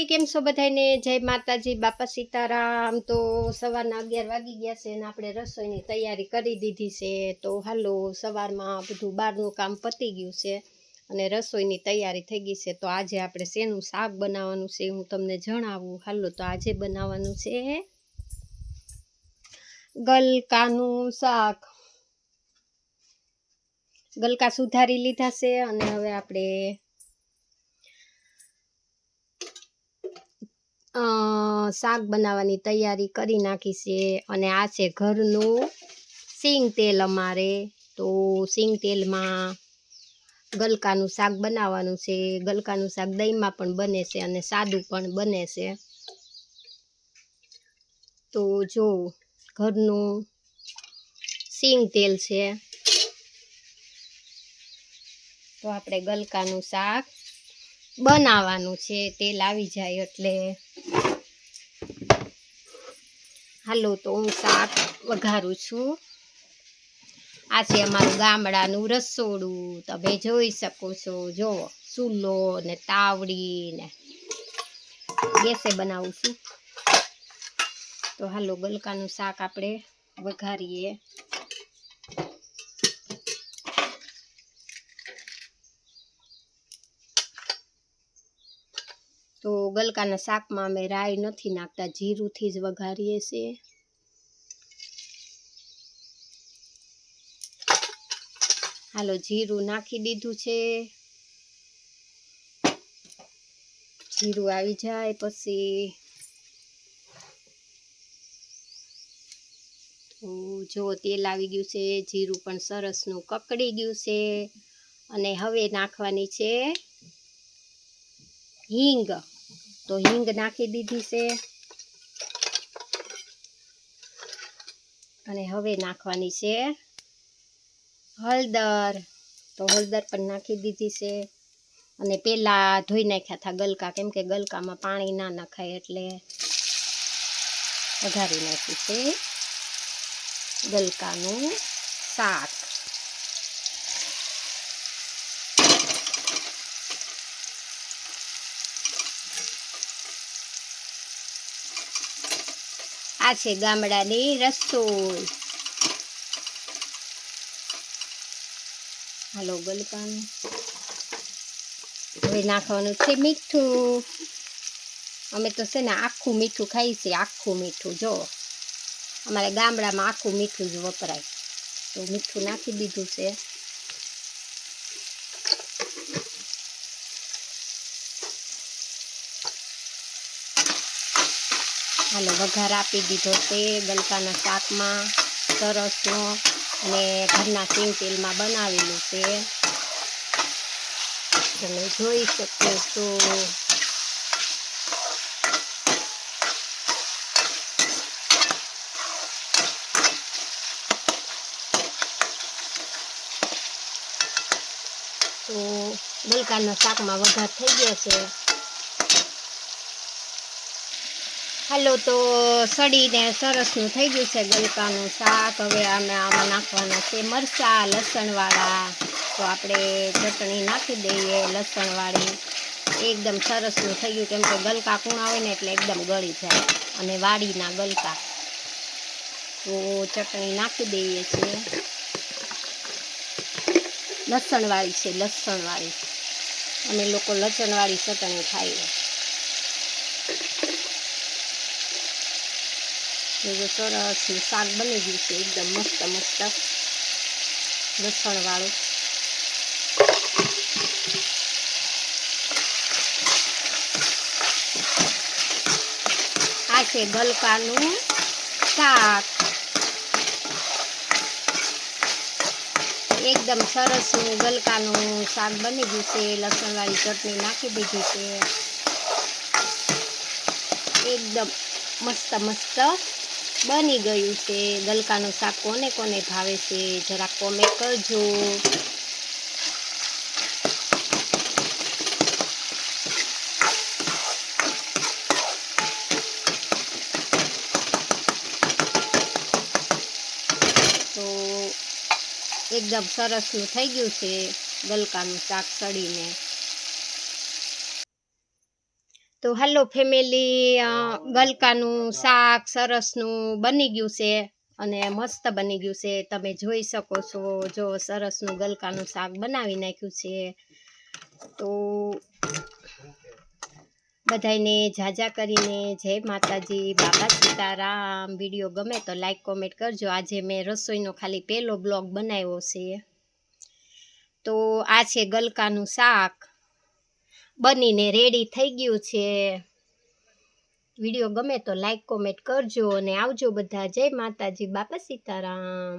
કેમ છો બધાને? જય માતાજી, બાપા સીતારામ। તો સવારના 11 વાગી ગયા છે અને આપણે રસોઈની તૈયારી કરી દીધી છે। તો હાલો, સવારમાં બધું બહારનું કામ પતી ગયું છે અને રસોઈની તૈયારી થઈ ગઈ છે। તો આજે આપણે શેનું શાક બનાવવાનું છે હું તમને જણાવું। હાલો, તો આજે બનાવવાનું છે ગલકાનું શાક। ગલકા સુધારી લીધા છે અને હવે આપણે શાક બનાવવાની તૈયારી કરી નાખી છે। અને આ છે ઘરનું સિંગ તેલ અમારે। તો સિંગ તેલમાં ગલકાનું શાક બનાવવાનું છે। ગલકાનું શાક દહીંમાં પણ બને છે અને સાદું પણ બને છે। તો જો ઘરનું સિંગ તેલ છે, તો આપણે ગલકાનું શાક બનાવવાનું છે। તેલ આવી જાય એટલે હાલો, તો હું શાક વઘારું છું। આ છે અમારું ગામડાનું રસોડું, તમે જોઈ શકો છો। જો ચૂલો ને તાવડી ને ગેસે બનાવું છું। તો હાલો, ગલકાનું શાક આપણે વઘારીએ। તો ગલકાના શાકમાં અમે રાઈ નથી નાખતા, જીરુંથી જ વઘારીએ છીએ। હાલો, જીરું નાખી દીધું છે। જીરું આવી જાય પછી જો તેલ આવી ગયું છે, જીરું પણ સરસનું કકડી ગયું છે। અને હવે નાખવાની છે હિંગ। તો હિંગ નાખી દીધી છે અને હવે નાખવાની છે હળદર। તો હળદર પણ નાખી દીધી છે અને પહેલાં ધોઈ નાખ્યા હતા ગલકા, કેમ કે ગલકામાં પાણી ના નખાય એટલે વઘારી નાખ્યું છે ગલકાનું શાક। આ છે ગામડાની રસોઈ। હાલો, ગલકાનું હવે નાખવાનું છે મીઠું। અમે તો છે ને આખું મીઠું ખાઈએ છીએ, આખું મીઠું। જો અમારે ગામડામાં આખું મીઠું જ વપરાય। તો મીઠું નાખી દીધું છે। હાલો, વઘાર આપી દીધો છે ગલકાના શાકમાં સરસનો, અને ઘરના સિંગ તેલમાં બનાવેલું છે, તમે જોઈ શકો છો। તો ગલકાના શાકમાં વઘાર થઈ ગયો છે। હાલો, તો સડીને સરસનું થઈ ગયું છે ગલકાનું શાક। હવે આમાં નાખવાના છે મરચાં લસણવાળા। તો આપણે ચટણી નાખી દઈએ લસણવાળી। એકદમ સરસનું થઈ ગયું, કેમ કે ગલકા કૂણા હોય ને એટલે એકદમ ગળી જાય અને વાડીના ગલકા। તો ચટણી નાખી દઈએ છીએ, લસણવાળી છે, લસણવાળી। અમે લોકો લસણવાળી ચટણી ખાઈએ। સરસનું શાક બની ગયું છે, એકદમ મસ્ત મસ્ત લસણવાળું। આ છે ગલકાનું શાક, એકદમ સરસનું ગલકાનું શાક બની ગયું છે। લસણવાળી ચટણી નાખી દીધી છે, એકદમ મસ્ત મસ્ત બની ગયું છે। ગલકાનું શાક કોને કોને ભાવે છે જરા કોમેન્ટ કરજો। તો એકદમ સરસનું થઈ ગયું છે ગલકાનું શાક સડીને। તો હાલો ફેમિલી, ગલકાનું શાક સરસનું બની ગયું છે અને મસ્ત બની ગયું છે. તમે જોઈ શકો છો, જો સરસનું ગલકાનું શાક બનાવી નાખ્યું છે. તો બધાને જાજા કરીને જય માતાજી, બાપા સીતારામ. વિડીયો ગમે તો લાઈક કોમેન્ટ કરજો. આજે મેં રસોઈનો ખાલી પહેલો બ્લોગ બનાવ્યો છે. તો આ છે ગલકાનું શાક, બનીને રેડી થઈ ગયું છે. વિડીયો ગમે તો લાઈક કોમેન્ટ કરજો અને આવજો બધા. જય માતાજી, બાપા સીતારામ.